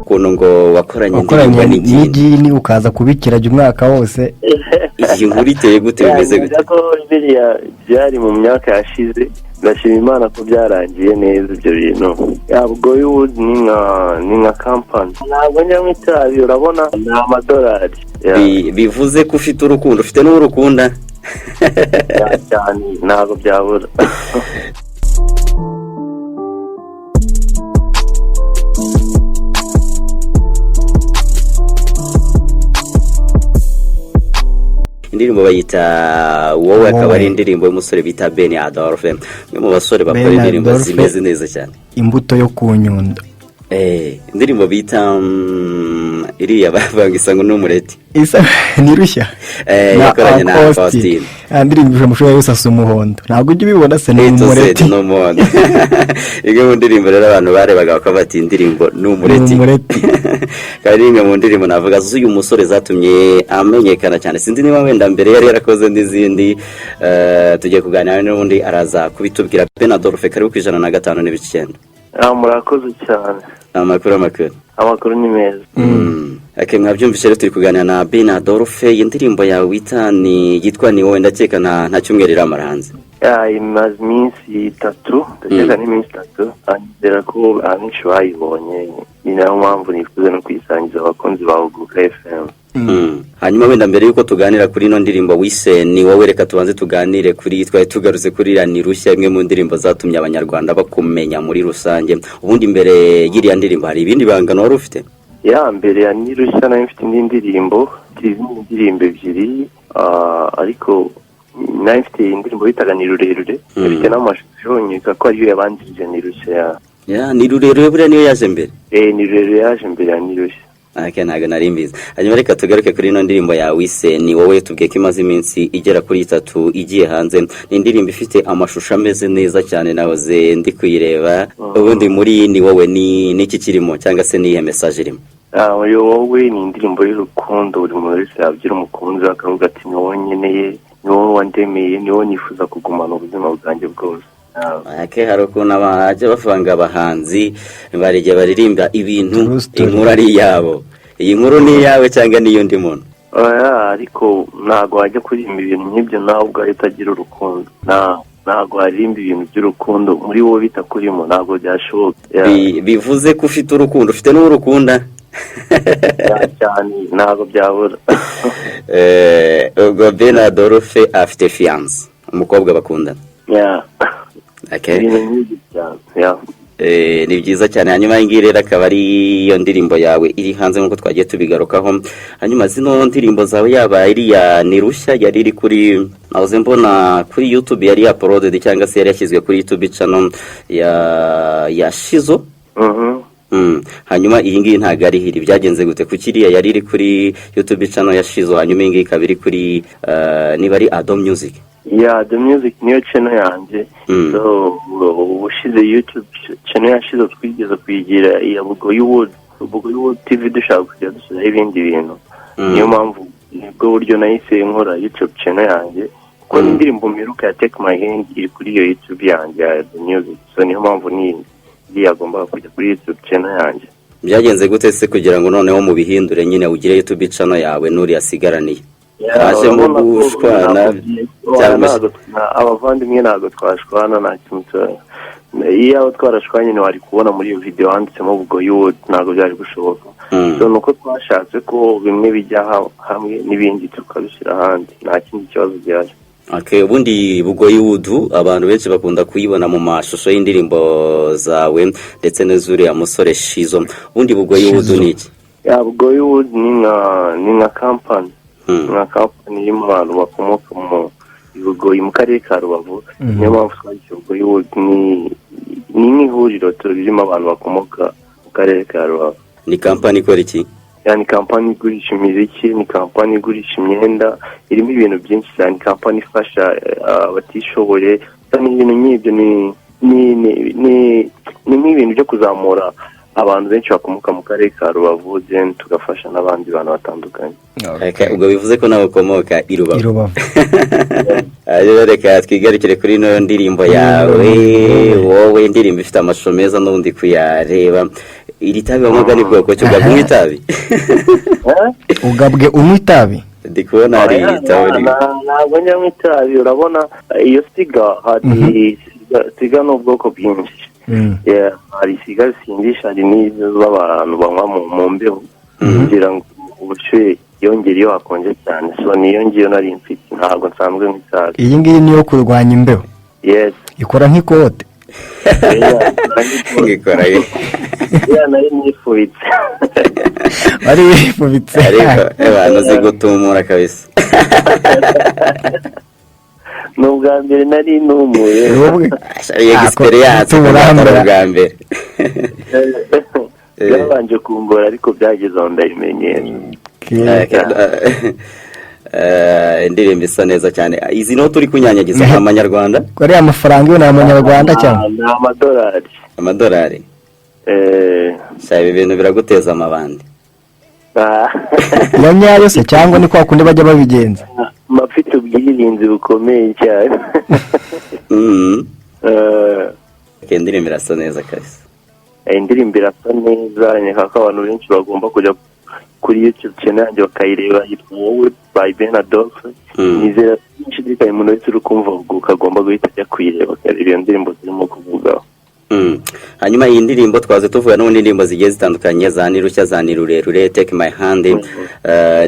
ukuntu ngo wakoranye indirimbo n'igini ukaza kubikirajya umwaka wose. Iyi nkuru iteye gute bimeze gute? Ko biriya byari mu myaka yashize, ndashima Imana ko byarangiye neza ibyo bintu. Yabwo y'ubu ni nka company. Ntabwo njya mu itabi, urabona ni amadolari. Bivuze ko ufite urukundo, ufite n'urukunda cyane ntabwo byabura. indirimbo bayita wowe, akaba ari indirimbo y'umusore bita Ben Adolphe, umwe mu basore bakora indirimbo zimeze neza cyane, imbuto yo ku Nyundo. indirimbo bita iriya bavanga isango n'umureti isa ni rushya yakoranye na Faustin, indirimbo amushobora yose asa umuhondo, ntabwo ujye ubibona se n'umureti n'umuhondo. Imwe mu ndirimbo rero abantu barebaga bakaba bati indirimbo n'umureti kandi imwe mu ndirimbo navuga z'uyu musore zatumye amenyekana cyane. Sinzi niba wenda mbere yari yarakoze n'izindi, tugiye kuganira n'ubundi araza kubitubwira. Ben Adolphe, karibu ku 105.9. Murakoze cyane. Amakuru ni meza. Mwabyumvise rero turi kuganira na Ben Adolphe. Iyi ndirimbo yawe wita yitwa ni wowe, ndakeka nta cyumweru iramara hanze. Imaze iminsi 3, ndakeka ni iminsi 3, andera ko abenshi bayibonye, ni nayo mpamvu nifuza no kwisangiza abakunzi ba Uguka FM. Hanyuma wenda mbere yuko tuganira kuri ino ndirimbo wise ni wowe, reka tubanze tuganire kuri twari tugaruze kuri Ni Rushya, imwe mu ndirimbo zatumye abanyarwanda bakumenya muri rusange. Ubundi mbere y'iriya ndirimbo hari ibindi bangano wari ufite? Mbere ya Ni Rushya nayo mfite indi ndirimbo ebyiri, ariko nayo mfite indirimbo bitaga Ni Rurerure, ifite n'amashusho nyika ko ariyo yabanjije Ni Rushya. Ni Rurerure buriya niyo yaje mbere? Ni Rurerure yaje mbere ya Ni Rushya. Ntago nari mbizi. Hanyuma reka tugaruke kuri ino ndirimbo yawe wise ni wowe, tubwiye ko imaze iminsi igera kuri 3 igiye hanze. Ni indirimbo ifite amashusho ameze neza cyane, nahoze ndi kuyireba. Ubundi muri ni wowe ni iki kirimo, cyangwa se ni message irimo? Wowe ni indirimbo y'urukundo, buri muntu wese yabyira umukunzi akavuga ati ni wowe nkeneye, ni wowe wandemeye, ni wowe nifuza kugumana ubuzima bwanjye bwose. Hari ukuntu abajya bavanga abahanzi barige baririmba ibintu inkuru ari yabo. Iyi nkuru ni yawe cyangwa ni y'undi muntu? Ariko ntago wajya kuririmba ibintu nk'ibyo nawe ubwawe utagira urukundo. Ntago waririmba ibintu by'urukundo muri wowe bitakurimo, ntago byashoboka. Bivuze ko ufite urukundo, ufite n'urukunda cyane ntago byabura. Ubwo Ben Adolphe afite fiance, umukobwa bakundana? Ni byiza cyane. Hanyuma iyi rero akaba ari iyo ndirimbo yawe iri hanze nk'uko twagiye tubigarukaho. Hanyuma zino ndirimbo zawe yaba iriya Ni Rushya yari iri kuri, nahoze mbona kuri YouTube yari uploaded cyangwa se yari yashyizwe kuri YouTube channel ya Shizo. Hanyuma iyi ngiyi ntago ari hiri, byagenze gute kuki iriya yari iri kuri YouTube channel ya Shizo, hanyuma iyi ngiyi ikaba iri kuri niba ari Adom Music? The Music niyo channel yanjye. So ubushize YouTube channel yashize twigeze kuyigira iya Bugo y'Wood TV, dushaka kujya dushyiraho ibindi bintu. Niyo mpamvu nibwo buryo nahise nkora YouTube channel yanjye, kuko indirimbo mperuka ya Take My Hand iri kuri iyo YouTube yanjye ya The Music. So niyo mpamvu ni yagomba kujya kuri YouTube channel yanjye. Byagenze gute se kugira ngo noneho mu bihindure nyine ugire YouTube channel yawe nuri yasigaraniye? Haje mu gushwana cyangwa abavandimwe ntabwo twashwana, nta kintu. Iyo twarashwanye ni wari kubona muri iyo video handitsemo Bugo y'Wood, ntabwo byari gushoboka. So nuko twashatse ko bimwe bijya hamwe n'ibindi tukabishyira ahandi, nta kindi kibazo gihari. Ubundi Bugo y'Wood abantu benshi bakunda kuyibona mu mashusho y'indirimbo zawe ndetse n'izuriya musore Shizo. Ubundi Bugo y'Wood ni iki? Bugo y'Wood ni nka company. Nka company irimo abantu bakomoka mu Bugoyi mu karere ka Rubavu. Niyo mpamvu twanditse Bugo y'Wood, ni nk'ihuriro ririmo abantu bakomoka mu karere ka Rubavu. Ni company ikora iki? Ni company igurisha imiziki, ni company igurisha imyenda, irimo ibintu byinshi cyane. Ni company ifasha abatishoboye, n'ibintu nk'ibyo. Ni nk'ibintu byo kuzamura abantu benshi bakomoka mu karere ka Rubavu, tugafasha n'abandi bantu batandukanye. Ubwo bivuze ko nawe ukomoka i Rubavu. Reka twigarukire kuri ino ndirimbo yawe wowe, indirimbo ifite amashusho meza n'ubundi kuyareba. iri tabi bamwaga ni bwoko cyo gabwe itabi ugabwe unywa itabi ndikubona hari itabi ntabwo nyanywa itabi urabona iyo siga hari siga n'ubwoko bwinshi hari siga zisindisha hari n'iz'abantu banywa mu mbeho kugira ngo ubushyuhe yongere iyo hakonje cyane so niyo ngiyo nari mfite ntabwo nsanzwe nk'itabi iyi ngiyi niyo kurwanya imbeho yes ikora nk'ikote ngikora ye nari nifubitse ari wifubitse ariko abantu zigutumura kabisa n'ubwa mbere nari numuye experience ubwa mbere byabanje kungora ariko byageze aho ndayimenyera indirimbo isa neza cyane izi no turi kunyanyagiza amanyarwanda ko ari amafaranga yo ni amanyarwanda cyangwa ni amadolari ibi bintu biraguteza amabandi ya nyayo se cyangwa ni kwa kundi bajya babigenza mafite ubwirinzi bukomeye cyane indirimbo irasa neza kabisa indirimbo irasa neza ni kaka abantu benshi bagomba kujya kuri YouTube channel yanjye bakayireba yitwa Wowe by Ben Adolphe nizera nshidikaye umuntu wese uri kumva ukagomba guhita ajya kuyireba akareba iyo ndirimbo zirimo kuvugaho hanyuma iyi ndirimbo twaze tuvuga n'ubundi ndirimbo zigiye zitandukanye za Nirushya za Nirurerure Take My Hand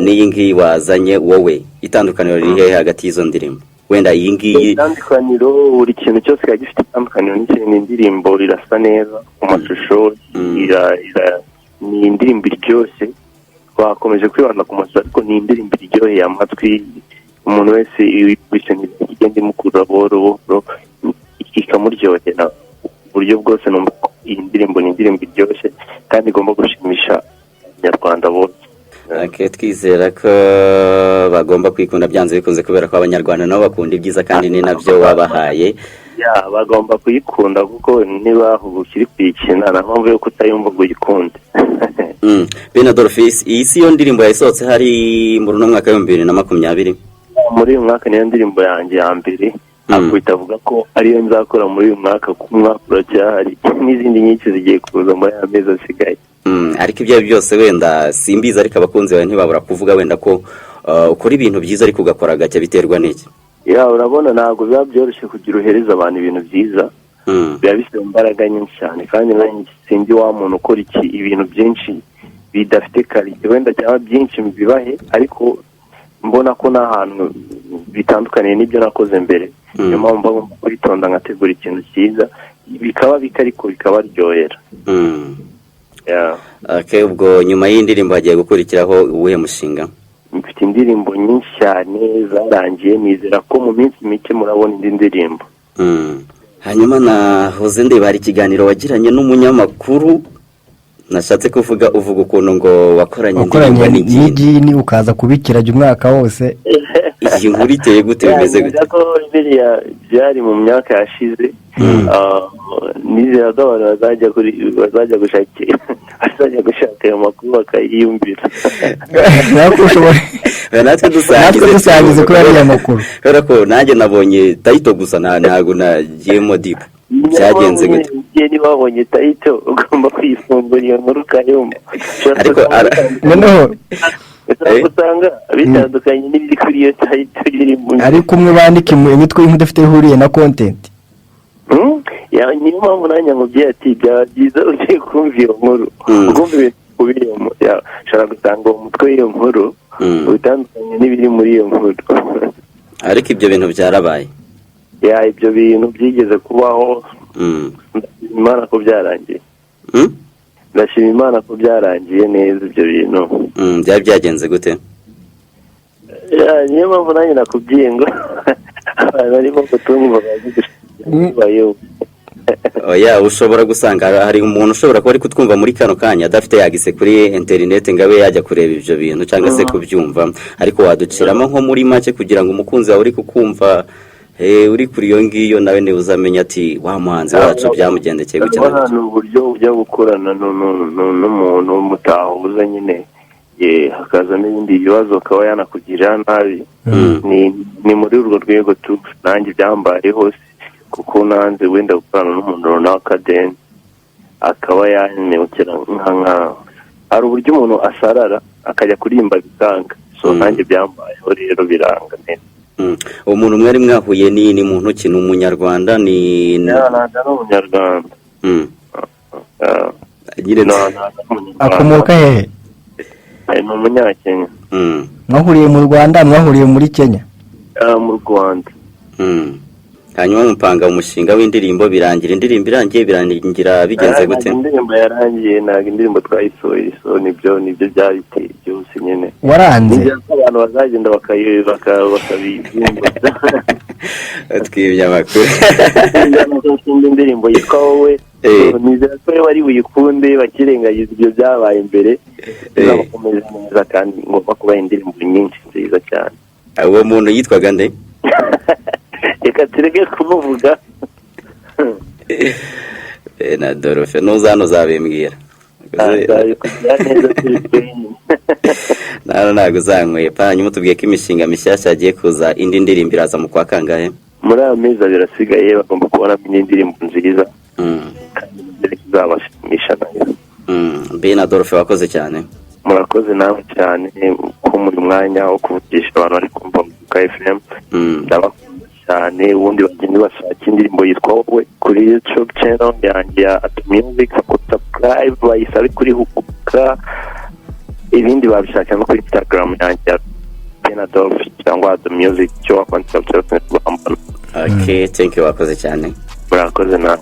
n'iyi ngiyi wazanye wowe itandukaniro riri hehe hagati y'izo ndirimbo wenda iyi ngiyi itandukaniro buri kintu cyose kiba gifite itandukaniro n'ikindi indirimbo irasa neza ku mashusho ni indirimbo iryoshye twakomeje kwibanda ku mashusho ariko ni indirimbo iryoheye amatwi umuntu wese ibishyura igenda imukura buhoro ikamuryohera uburyo bwose numva iyi ndirimbo ni indirimbo iryoshye kandi igomba gushimisha abanyarwanda bose twizera ko bagomba kwikunda byanze bikunze kubera ko abanyarwanda nabo bakunda ibyiza kandi ni nabyo wabahaye bagomba kuyikunda kuko niba ukiri kuyikina nta mpamvu yo kutayumva ngo uyikunde Ben Adolphe iyi si yo ndirimbo yasohotse hari muri uno mwaka wa 2020 muri uyu mwaka niyo ndirimbo yanjye ya mbere nakwita avuga ko ariyo nzakora muri uyu mwaka ku mwaka uracyahari n'izindi nyinshi zigiye kuza muri aya mezi asigaye ariko ibyo byose wenda simbiza ariko abakunzi bawe ntibabura kuvuga wenda ko ukora ibintu byiza ariko ugakora gake biterwa n'iki urabona ntabwo biba byoroshye kugira uhereza abantu ibintu byiza biba bisaba imbaraga nyinshi cyane kandi nanjye sinzi wa muntu ukora ibintu byinshi bidafite karite wenda cyangwa byinshi bibahe ariko mbona ko nta hantu bitandukaniye n'ibyo nakoze mbere niyo mpamvu ngomba kwitonda nkategura ikintu cyiza bikaba ariko bikabaryohera ubwo nyuma y'indirimbo hagiye gukurikiraho uwuhe mushinga mfite indirimbo nyinshi cyane zarangiye nizera ko mu minsi mike murabona indi ndirimbo hanyuma nahoze ndeba hari ikiganiro wagiranye n'umunyamakuru nashatse kuvuga uvuga ukuntu ngo wakoranye indirimbo n'igini ukaza kubikirajya umwaka wose iyi nkuru iteye gute bimeze gute byari mu myaka yashize nizera ko abantu bazajya gushaka ayo makuru bakayiyumvira natwe dusangize ko ari amakuru kubera ko nanjye nabonye tayito gusa ntabwo nagiyemo dipu byagenze gute niba wabonye tayito ugomba kwifungura iyo nkuru ukayumva ariko noneho usanga bitandukanye n'ibiri kuri iyo tayito ariko umwe bandika imitwe y'inkuru idafite ihuriye na kontenti niyo mpamvu nanjye mubyeyi ati byaba byiza ugiye kumva iyo nkuru ukumva ibintu kubirimo ushobora gusanga uwo mutwe w'iyo nkuru bitandukanye n'ibiri muri iyo nkuru ariko ibyo bintu byarabaye ibyo bintu byigeze kubaho ndashima Imana ko byarangiye ndashima Imana ko byarangiye neza ibyo bintu byari byagenze gute niyo mpamvu nanjye nakubwiye ngo abantu barimo kutumva bazi ushobora gusanga hari umuntu ushobora kuba ari kutwumva muri kano kanya adafite yagise kuri interineti ngo abe yajya kureba ibyo bintu cyangwa se kubyumva ariko waduciramo nko muri make kugira ngo umukunzi wawe uri kukumva uri kuri iyo ngiyo nawe niba uzamenya ati wa muhanzi wacu byamugendekeye gukina ni uburyo bujya gukorana n'umuntu mutahuza nyine hakazamo ibindi bibazo akaba yanakugirira nabi ni muri urwo rwego nanjye byambaye hose kuko nanze wenda gukorana n'umuntu runaka deni akaba yanimukira nka hari uburyo umuntu asarara akajya kurimba bikanga so nanjye byambayeho rero biranga neza. Uwo muntu mwari mwahuye ni muntu ki, ni umunyarwanda ni umunyarwanda akomoka hehe? ni umunyakenya. Mwahuriye mu Rwanda, mwahuriye muri Kenya? Mu Rwanda. Hanyuma mupanga umushinga w'indirimbo, birangira indirimbo birangira bigenze gute? Indirimbo yarangiye, ntabwo indirimbo twayisohoye, so nibyo byabiteye byose nyine. Waranze abantu bazagenda bakabibyumva twibye amakuru. Indirimbo yitwa wowe, nizera ko bari buyikunde bakirengagiza ibyo byabaye imbere, bizabakomeza neza kandi ngomba kubaha indirimbo nyinshi nziza cyane. Uwo muntu yitwaga nde? Reka tureke kumuvuga. Na Dorofe nuzano zabimbwira. Ntabwo uzanyweye pa. Hanyuma tubwiye ko imishinga mishyashya agiye kuza, indi ndirimbo iraza mu kwa kangahe? Muri aya mezi abiri asigaye bagomba kubonamo indi ndirimbo nziza kandi izabashimisha nayo. Na Dorofe wakoze cyane. Murakoze nawe cyane ko muri mwanya wo kuvugisha abantu bari kumva mu FM. Ndabakunda cyane, ubundi bagende bashaka indirimbo yitwa wowe kuri YouTube channel yanjye ya @music, subscribe bayisabe kuri Hukuka, ibindi babishaka no kuri Instagram yanjye ya Benadolf cyangwa @music cyo wakwandika cyose. Okay, thank you, wakoze cyane. Murakoze nawe.